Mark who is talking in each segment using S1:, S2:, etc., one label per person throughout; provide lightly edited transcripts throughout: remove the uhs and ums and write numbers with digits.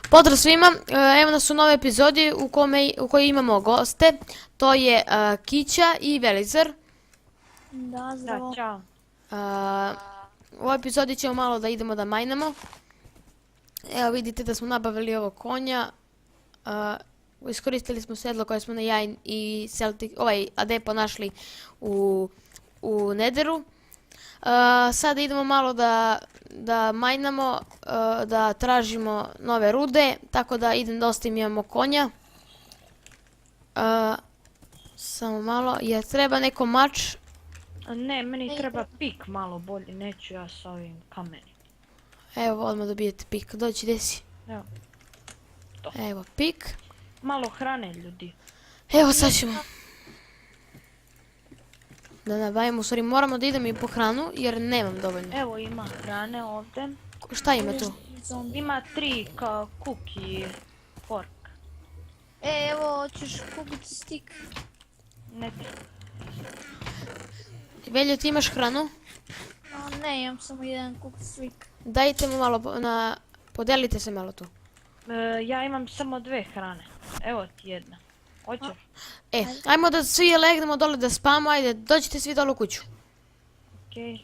S1: Pozdrav svima, evo nas u novoj epizodi u kojoj imamo goste, to je Kića i Velizar.
S2: Da, zdravo.
S3: Da, čao.
S1: U ovoj epizodi ćemo malo da idemo da majnamo. Evo vidite da smo nabavili ovo konja, iskoristili smo sedlo koje smo na Jajn i Adepo našli u Nederu. Sada idemo malo da majnamo, da tražimo nove rude, tako da idem da ostavim, imamo konja. Samo malo, jer treba neko mač.
S3: Ne, meni treba pik malo bolji, neću ja sa ovim kamenima.
S1: Evo, odmah dobijete pik, dođi, gdje si?
S3: Evo. To.
S1: Evo, pik.
S3: Malo hrane ljudi.
S1: Evo, sad ćemo da nabavimo, u stvari moramo da idemo i po hranu, jer nemam dovoljno.
S3: Evo ima hrane ovdje.
S1: Šta ima tu?
S3: Ima 3 kao cook i pork.
S2: Evo, hoćeš kupiti stik?
S3: Ne treba.
S1: Veljo, ti imaš hranu?
S2: Ne, imam samo jedan cook stick.
S1: Dajte mu malo, podelite se malo tu.
S3: Ja imam samo 2 hrane. Evo ti jedna. Hoćeš?
S1: Ajmo da svi legnemo dole da spamo, ajde, dođite svi dole u kuću.
S3: Okej.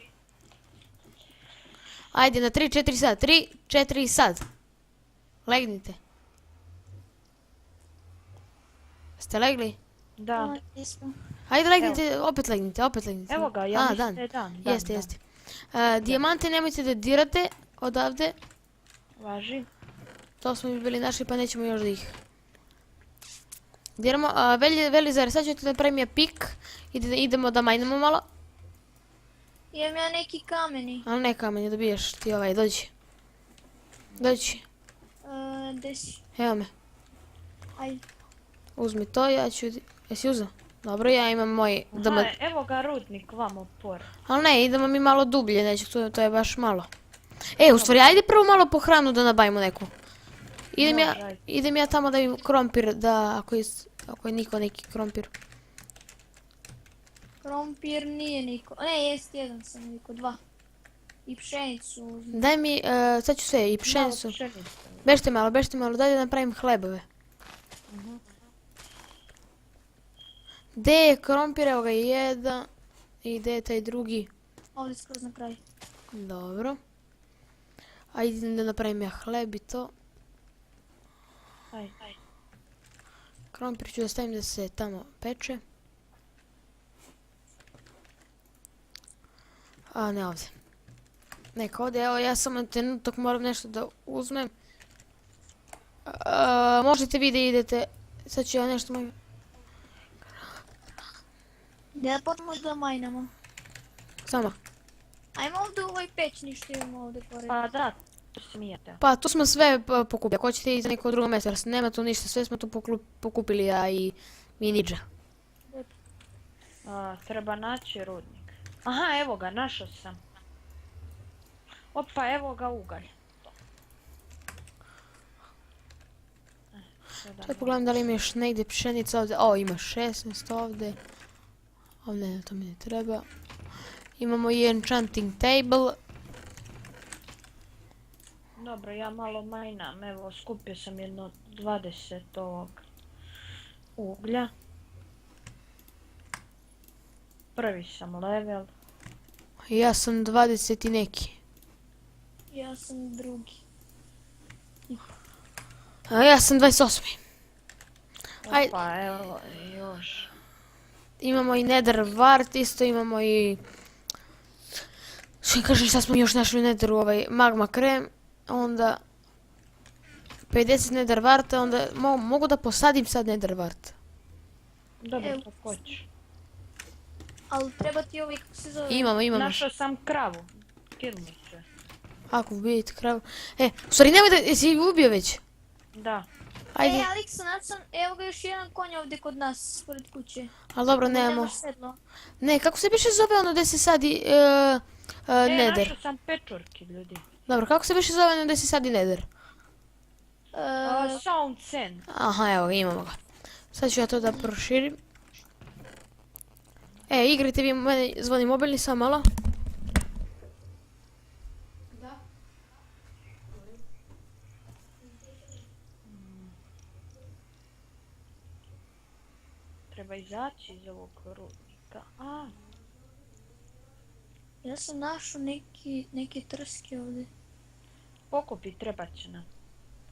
S1: Ajde, na 3-4 sad, 3-4 sad. Legnite. Ste legli?
S3: Da.
S2: Jesmo.
S1: Ajde, legnite, opet legnite, opet legnite.
S3: Evo ga, ja mislim
S1: dan.
S3: da je dan.
S1: Jeste, jeste. Dijamante nemojte da dirate odavde.
S3: Važi.
S1: To smo mi bili našli pa nećemo još da ih diramo. Velizar, sad ću ti da pravim ja pik. Idemo da majnemo malo.
S2: Imam ja neki kameni.
S1: Ali ne kamenje, dobiješ ti ovaj, dođi. Dođi,
S2: Gdje si?
S1: evo me.
S2: Ajde.
S1: Uzmi to, ja ću... Jesi uzeo? Dobro, ja imam moj...
S3: Aha, evo ga rudnik vamo pored.
S1: Ali ne, idemo mi malo dublje, neću, to je baš malo. U stvari, ajde prvo malo po hranu da nabavimo neku. Idem ja tamo da im krompir, ako je niko neki krompir.
S2: Krompir nije niko. Ne, jest jedan sam niko, 2. I pšenicu.
S1: Daj mi, sad ću sve, i pšenicu.
S3: Malo pšenice.
S1: Bežite malo, daj da napravim hlebove. Gdje je krompir, evo ga jedan. I gdje je taj drugi?
S2: Ovdje skroz na kraj.
S1: Dobro. Ajde idem da napravim ja hleb i to.
S3: Ajde.
S1: Krompir ću da stavim da se tamo peče. A ne ovdje. Neka ovdje, evo ja samo trenutak moram nešto da uzmem. Možete vi da idete, sad ću ja nešto moj...
S2: Gdje da potmo da majnamo?
S1: Samo.
S2: Ajmo ovdje u ovaj pećni što imamo ovdje pored.
S3: Pa da, to smijete.
S1: Pa tu smo sve pokupili, ako hoćete i za neko drugo mjesto, jer nema tu ništa, sve smo tu pokupili, ja i Ninja.
S3: Treba naći rudnik. Aha, evo ga, našao sam. Opa, evo ga ugalj.
S1: Čekaj, pogledam da li ima još negdje pšenica ovdje. O, ima 16 ovdje. Ovdje ne, to mi ne treba. Imamo i enchanting table.
S3: Dobro, ja malo majnam, evo skupio sam jedno 20 ovog uglja. Prvi sam level.
S1: Ja sam 20 i neki.
S2: Ja sam drugi.
S1: A ja sam 28. Ajde.
S3: Opa, evo još.
S1: Imamo i nether wart, isto imamo i... Što kažem, šta smo još našli u netheru, magma krem. Onda... 50 nether warta, onda mogu da posadim sad nether wart.
S3: Dobro, to hoćeš.
S2: Ali treba ti ovaj, kako se zove?
S1: Imamo.
S3: Našao sam kravu. Kilniće.
S1: Ako ubijete kravu... U stvari nemoj da... Jesi ubio već?
S3: Da.
S1: Ajde.
S2: Aleksa, evo ga još jedan konj ovdje kod nas, pored kuće.
S1: Ali dobro, nemamo.
S2: Nemaš sedlo.
S1: Ne, kako se više zove ono gdje se sadi nether?
S3: Našao sam pečurki, ljudi.
S1: Dobro, kako se više zove ono gdje se sadi nether?
S3: Sound Sand.
S1: Aha, evo ga, imamo ga. Sad ću ja to da proširim. Igrajte vi, mene zvoni mobilni, samo malo.
S3: treba izaći iz ovog rudnika. A,
S2: Ja sam našao neke trske ovdje.
S3: pokupi trebat će nam.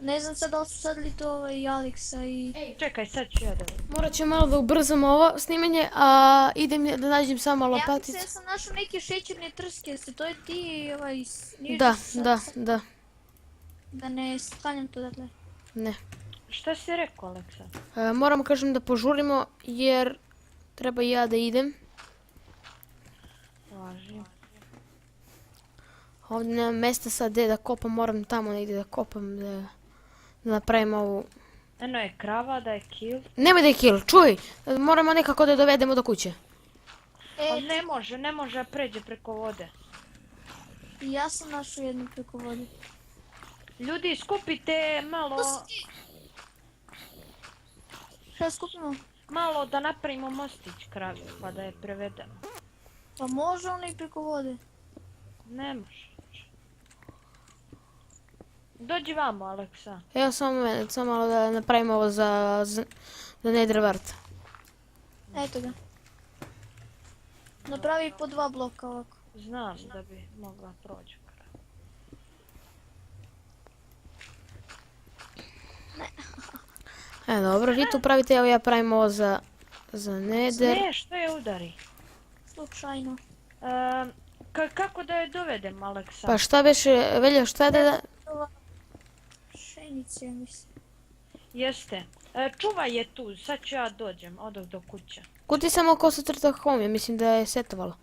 S2: Ne znam sad da li su sadili to i Aleksa i...
S3: Čekaj, sad ću ja da...
S1: Morat ću malo da ubrzamo ovo snimanje, a idem da nađem samo
S2: Ja
S1: lopaticu.
S2: sam našao neke šećerne trske, se to je ti i ovaj snižni
S1: Da,
S2: sad-
S1: da, da,
S2: Da ne stanjem to dakle.
S1: ne.
S3: Šta si rekao, Aleksa?
S1: Moramo kažem da požurimo jer treba i ja da idem.
S3: Važi.
S1: Ovdje nema mjesta sad gdje da kopam, moram tamo negdje da kopam da napravim ovu...
S3: Eno je krava, da je kill.
S1: Nemoj da je kill, čuj! Moramo nekako da je dovedemo do kuće.
S3: On ne može da pređe preko vode.
S2: I ja sam našao jednu preko vode.
S3: Ljudi, skupite malo,
S2: To si ti! Šta skupimo?
S3: malo da napravimo mostić kravi, pa da je prevedemo.
S2: Pa može ona i preko vode.
S3: Ne može. Dođi vamo, Aleksa.
S1: Evo samo malo da napravimo ovo za Netherwart.
S2: Eto ga. Napravi po 2 bloka ovako.
S3: Znam da bi mogla proći krava.
S1: Dobro, vi tu pravite, evo ja pravim ovo za Nether.
S3: Ne, što je udari?
S2: Slučajno.
S3: Kako da je dovedem, Aleksa?
S1: Pa šta beše, Veljo, šta da...
S2: Ova pšenice, ja mislim.
S3: Jeste. Čuvaj je tu, sad ću ja dođem, odoh do kuće.
S1: Kuti samo ko se crta home, mislim da je setovalo.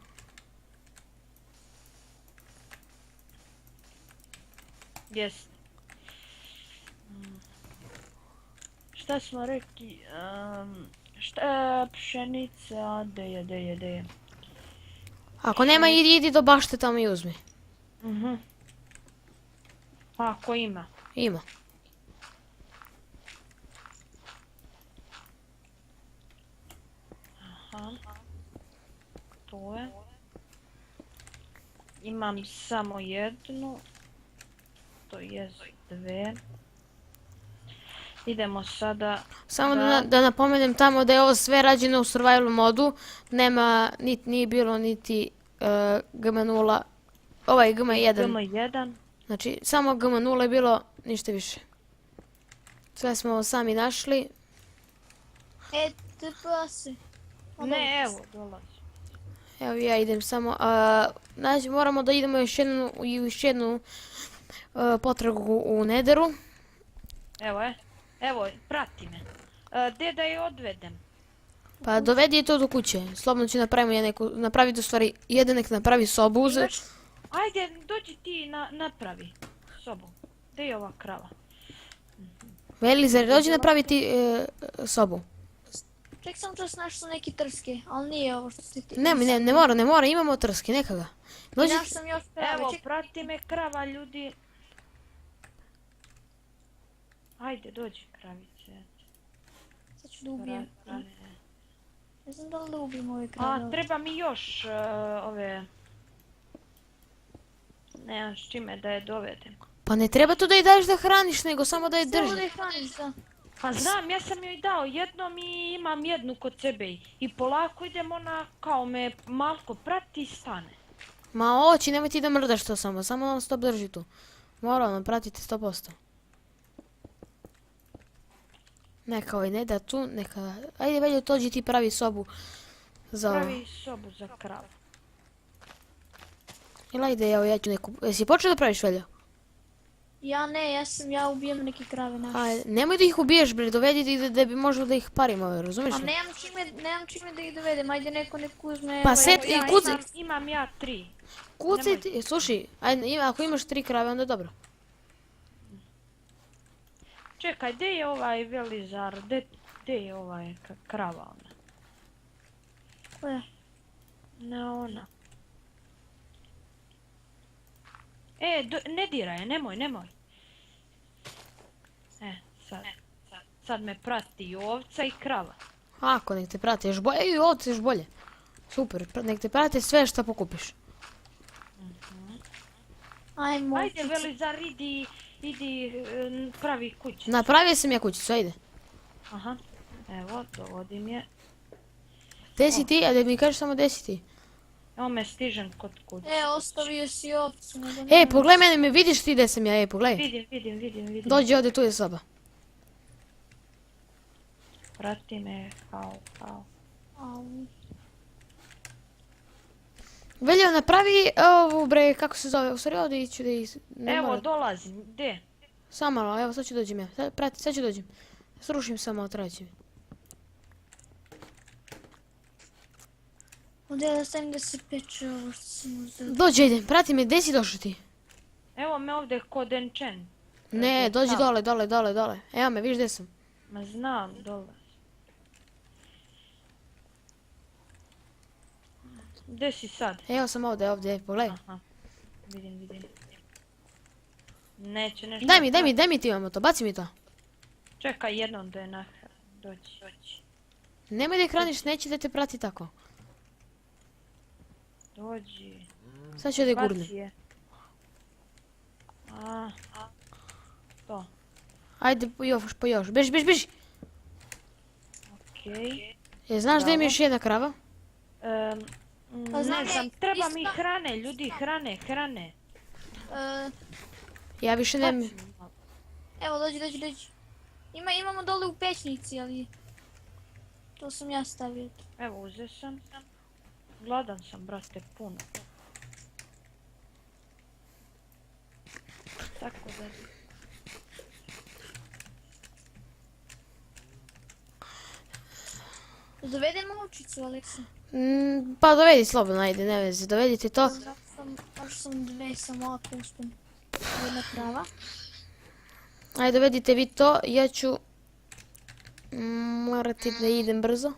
S3: Jeste. Šta smo rekli? Pšenica, de je.
S1: Ako nema, idi do bašte tamo i uzmi.
S3: Ako ima.
S1: Ima.
S3: Aha. To je. Imam samo jednu. To je 2. Idemo sada...
S1: Samo da napomenem tamo da je ovo sve rađeno u survival modu. Nema, nije bilo niti GM0, ovaj GM1.
S3: GM1.
S1: Znači, samo GM0 je bilo, ništa više. Sve smo sami našli.
S2: TPA se.
S3: Ne, evo, dolazi.
S1: Evo ja idem samo, znači moramo da idemo još jednu potragu u Netheru.
S3: Evo, prati me. Gdje da je odvedem?
S1: Pa dovedi je to do kuće, slobodno ću napraviti u stvari, jedan nek napravi sobu.
S3: Ajde, dođi ti napravi sobu. Gdje je ova krava?
S1: Velizar, dođi napraviti sobu.
S2: Ček sam čas našao neke trske, ali nije ovo što si ti.
S1: Ne mora, imamo trske, neka ga. Dođi,
S2: Našao sam još prave,
S3: Evo,
S2: ček.
S3: prati me krava, ljudi. Ajde, dođi kravice.
S2: Sad ću da ubijem. Ne znam da li da ubijem ove
S3: A,
S2: krave.
S3: treba mi još ove... Nemam s čime da je dovedem.
S1: pa ne treba to da je daješ da hraniš, nego samo da je
S2: Samo da
S1: drži.
S2: je hraniš, da.
S3: Pa znam, ja sam joj dao jednom i imam jednu kod sebe. I polako idem, ona kao me malko prati i stane.
S1: Ma oći, nemoj ti da mrdaš to samo non stop drži tu. Mora ono pratiti 100%. Neka ovaj ne da tu, neka... Ajde Veljo, dođi ti pravi sobu za ovo.
S3: Pravi sobu za kravu.
S1: Ili ajde, evo ja ću neku... Jesi počeo da praviš Veljo?
S2: Ja ubijem neke krave naše.
S1: Ajde, nemoj da ih ubiješ bre, dovedi da bi možda da ih parimo, razumiješ
S2: A
S1: li?
S2: nemam čime da ih dovedem, ajde neko uzme...
S1: Pa
S2: ovaj,
S1: set i kuci...
S3: Imam ja 3.
S1: Kucaj ti, slušaj, ajde, ako imaš 3 krave onda je dobro.
S3: Čekaj, gdje je ovaj velizar? Gdje je ovaj krava ona?
S2: Koja?
S3: Ne ona. Ne diraj je, nemoj. Sad me prati i ovca i krava.
S1: Ako, nek te prate još bolje, i ovce još bolje. Super, nek te prate sve što pokupiš.
S2: Ajmo.
S3: Ajde velizar, idi pravi kuću.
S1: Napravio sam ja kućicu, ajde.
S3: Aha, evo, dovodim je.
S1: Gdje si ti? A da mi kažeš samo gdje si ti?
S3: Evo me stižem kod kuće.
S2: Ostavio si ovcu.
S1: Pogledaj mene, me vidiš ti gdje sam ja, pogledaj.
S3: Vidim.
S1: Dođi ovdje, tu je soba.
S3: Prati me, kao.
S1: Veljo, napravi ovu bre, kako se zove, u stvari ovdje iću da
S3: Evo, dolazim, gdje?
S1: Samo malo, evo sad ću dođem ja, sad ću dođem. Srušim samo, traći mi.
S2: Ovdje da stavim da se peče ovo što sam uzela.
S1: Dođi, idem, prati me, gdje si došao ti?
S3: Evo me ovdje kod Enchen.
S1: Ne, dođi dole. Evo me, viš gdje sam.
S3: Ma znam, dolazim. Gdje si sad?
S1: Evo sam ovdje, pogledaj.
S3: Aha, vidim. Neće nešto...
S1: Daj mi ti imamo to, baci mi to.
S3: Čekaj jednom da je doći.
S1: Nemoj da je hraniš, neće da te prati tako.
S3: Dođi.
S1: Sad ću da je
S3: Baci
S1: gurnem.
S3: je. To.
S1: Ajde, po još, beži.
S3: Okej.
S1: Znaš da ima još jedna krava?
S3: Ne znam, treba mi hrane, ljudi, hrane.
S1: Ja više ne...
S3: Bacim malo.
S2: Evo, dođi. Imamo dole u pećnici, ali... To sam ja stavio.
S3: Evo, uzeo sam. Gladan sam, brate, puno. Tako da...
S2: Dovedem ovčicu, Aleksa.
S1: Pa dovedi slobodno, ajde, ne veze, dovedite to.
S2: Možda sam dve, samo ako uspem. Jedna krava.
S1: Ajde, dovedite vi to, ja ću... morati da idem brzo.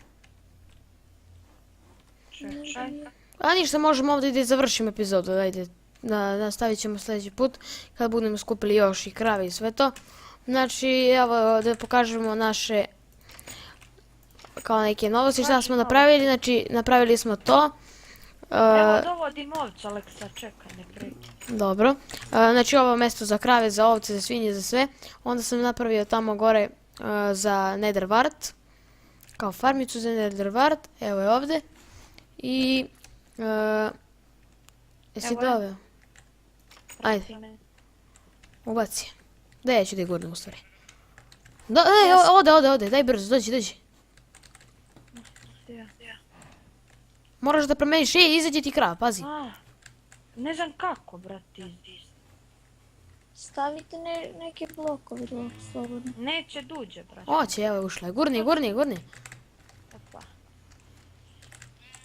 S3: Čekaj.
S1: A ništa, možemo ovdje da završim epizodu, ajde. Nastavit ćemo sljedeći put, kad budemo skupili još i krave i sve to. Znači, evo da pokažemo naše kao neke novosti šta smo napravili, znači napravili smo to.
S3: Evo, dovodim ovcu, Aleksa, čekaj, ne prekid.
S1: Dobro, znači ovo mjesto za krave, za ovce, za svinje, za sve. Onda sam napravio tamo gore za Netherwart, kao farmicu za Netherwart, evo je ovdje. I, jesi doveo? Ajde, ubaci je. Da ja ću da je gurnem u stvari. Ode, daj brzo, dođi. Moraš da promeniš, izađe ti krav, pazi.
S3: Ne znam kako, brati.
S2: Stavite neke blokove dole, slobodno.
S3: Neće duđe, brati.
S1: Oće, evo je ušla, gurni.
S3: Opa.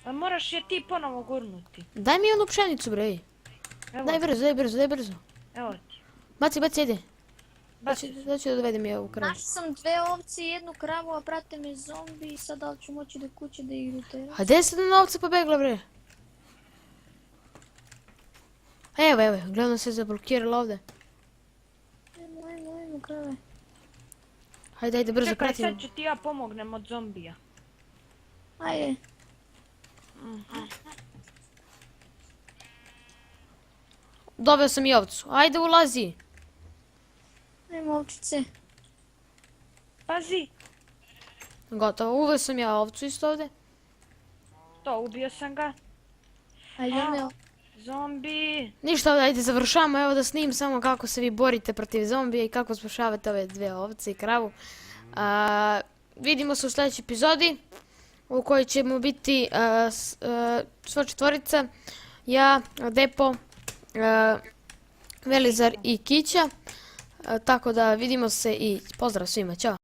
S3: A moraš je ti ponovo gurnuti.
S1: Daj mi onu pšenicu, bre.
S3: Evo,
S1: Daj brzo.
S3: evo ti.
S1: Baci, ide.
S3: Baci.
S1: Da ću da dovedem je ovu kravu.
S2: Našla sam dve ovce i jednu kravu, a prate me zombi i sad da li ću moći do kuće da ih doteram.
S1: A gdje se na ovce pobegla, bre? Evo, gledam se zablokirala ovdje.
S2: Ajmo, krave.
S1: Ajde, brzo,
S3: Čekaj,
S1: pratimo.
S3: sad ću ti ja pomognem od zombija.
S2: Ajde.
S1: Doveo sam i ovcu. Ajde, ulazi.
S2: Ajmo ovčice.
S3: Pazi,
S1: Gotovo, uveo sam ja ovcu isto ovdje.
S3: to, ubio sam ga.
S2: Ajde, Emil.
S3: Zombi.
S1: Ništa, ajde, završamo. Evo da snimim samo kako se vi borite protiv zombija i kako spašavate ove dve ovce i kravu. Vidimo se u sljedećoj epizodi u kojoj ćemo biti sva četvorica. Ja, Depo, Velizar i Kića. Tako da vidimo se i pozdrav svima, ćao.